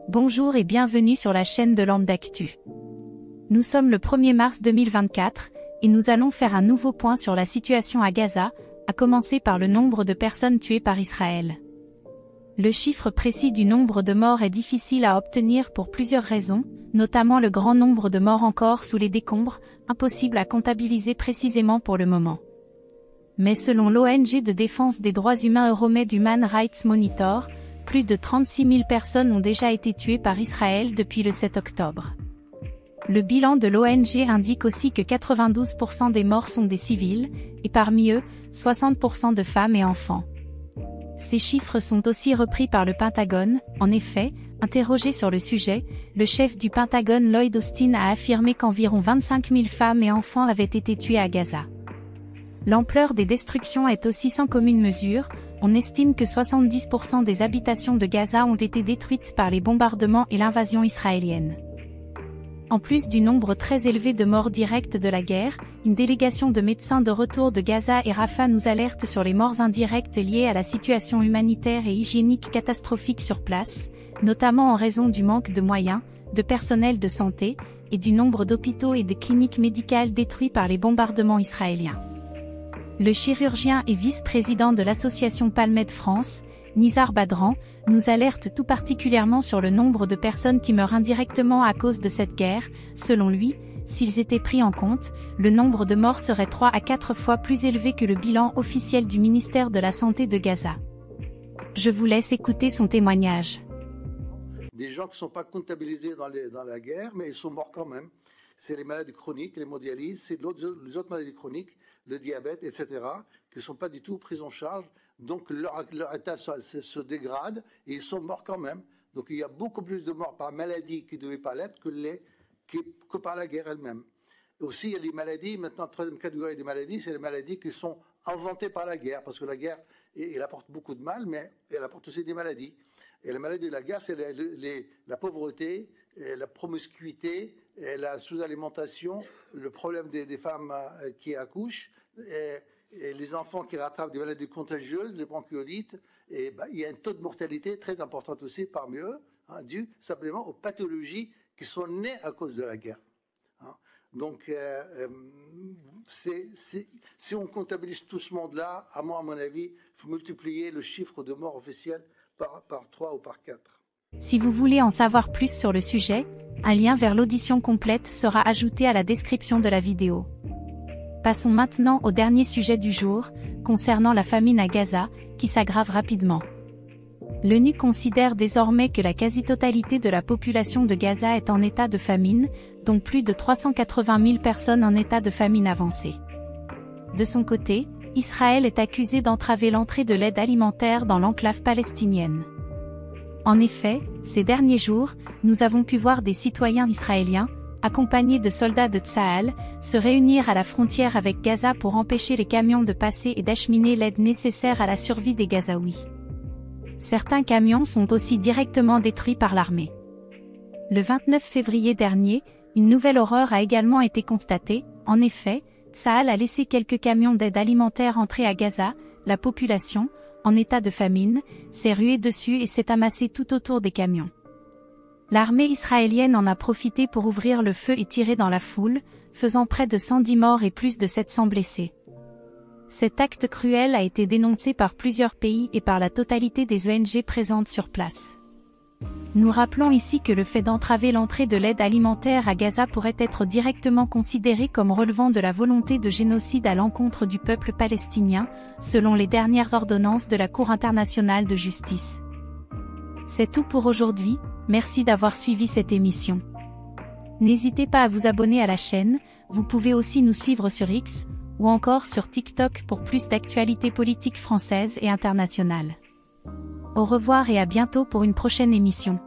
Bonjour et bienvenue sur la chaîne de Lampe d'Actu. Nous sommes le 1er mars 2024 et nous allons faire un nouveau point sur la situation à Gaza, à commencer par le nombre de personnes tuées par Israël. Le chiffre précis du nombre de morts est difficile à obtenir pour plusieurs raisons, notamment le grand nombre de morts encore sous les décombres, impossible à comptabiliser précisément pour le moment. Mais selon l'ONG de défense des droits humains Euromed Human Rights Monitor, plus de 36 000 personnes ont déjà été tuées par Israël depuis le 7 octobre. Le bilan de l'ONG indique aussi que 92% des morts sont des civils, et parmi eux, 60% de femmes et enfants. Ces chiffres sont aussi repris par le Pentagone. En effet, interrogé sur le sujet, le chef du Pentagone Lloyd Austin a affirmé qu'environ 25 000 femmes et enfants avaient été tués à Gaza. L'ampleur des destructions est aussi sans commune mesure. On estime que 70% des habitations de Gaza ont été détruites par les bombardements et l'invasion israélienne. En plus du nombre très élevé de morts directes de la guerre, une délégation de médecins de retour de Gaza et Rafah nous alerte sur les morts indirectes liées à la situation humanitaire et hygiénique catastrophique sur place, notamment en raison du manque de moyens, de personnel de santé, et du nombre d'hôpitaux et de cliniques médicales détruits par les bombardements israéliens. Le chirurgien et vice-président de l'association PalMed France, Nizar Badran, nous alerte tout particulièrement sur le nombre de personnes qui meurent indirectement à cause de cette guerre. Selon lui, s'ils étaient pris en compte, le nombre de morts serait 3 à 4 fois plus élevé que le bilan officiel du ministère de la Santé de Gaza. Je vous laisse écouter son témoignage. Des gens qui ne sont pas comptabilisés dans la guerre, mais ils sont morts quand même. C'est les maladies chroniques, l'hémodialyse, c'est les autres maladies chroniques, le diabète, etc., qui ne sont pas du tout prises en charge. Donc leur état se dégrade et ils sont morts quand même. Donc il y a beaucoup plus de morts par maladie qui ne devaient pas l'être que par la guerre elle-même. Et aussi il y a les maladies, maintenant troisième catégorie des maladies, c'est les maladies qui sont inventées par la guerre, parce que la guerre, elle apporte beaucoup de mal, mais elle apporte aussi des maladies. Et les maladies de la guerre, c'est la pauvreté, la promiscuité, la sous-alimentation, le problème des femmes qui accouchent, et les enfants qui rattrapent des maladies contagieuses, les bronchiolites, et il y a un taux de mortalité très important aussi parmi eux, dû simplement aux pathologies qui sont nées à cause de la guerre. Donc, si on comptabilise tout ce monde-là, à mon avis, il faut multiplier le chiffre de morts officiels par 3 ou par 4. Si vous voulez en savoir plus sur le sujet, un lien vers l'audition complète sera ajouté à la description de la vidéo. Passons maintenant au dernier sujet du jour, concernant la famine à Gaza, qui s'aggrave rapidement. L'ONU considère désormais que la quasi-totalité de la population de Gaza est en état de famine, dont plus de 380 000 personnes en état de famine avancée. De son côté, Israël est accusé d'entraver l'entrée de l'aide alimentaire dans l'enclave palestinienne. En effet, ces derniers jours, nous avons pu voir des citoyens israéliens, accompagnés de soldats de Tsahal, se réunir à la frontière avec Gaza pour empêcher les camions de passer et d'acheminer l'aide nécessaire à la survie des Gazaouis. Certains camions sont aussi directement détruits par l'armée. Le 29 février dernier, une nouvelle horreur a également été constatée. En effet, Tsahal a laissé quelques camions d'aide alimentaire entrer à Gaza. La population, en état de famine, s'est ruée dessus et s'est amassée tout autour des camions. L'armée israélienne en a profité pour ouvrir le feu et tirer dans la foule, faisant près de 110 morts et plus de 700 blessés. Cet acte cruel a été dénoncé par plusieurs pays et par la totalité des ONG présentes sur place. Nous rappelons ici que le fait d'entraver l'entrée de l'aide alimentaire à Gaza pourrait être directement considéré comme relevant de la volonté de génocide à l'encontre du peuple palestinien, selon les dernières ordonnances de la Cour internationale de justice. C'est tout pour aujourd'hui, merci d'avoir suivi cette émission. N'hésitez pas à vous abonner à la chaîne, vous pouvez aussi nous suivre sur X, ou encore sur TikTok pour plus d'actualités politiques françaises et internationales. Au revoir et à bientôt pour une prochaine émission.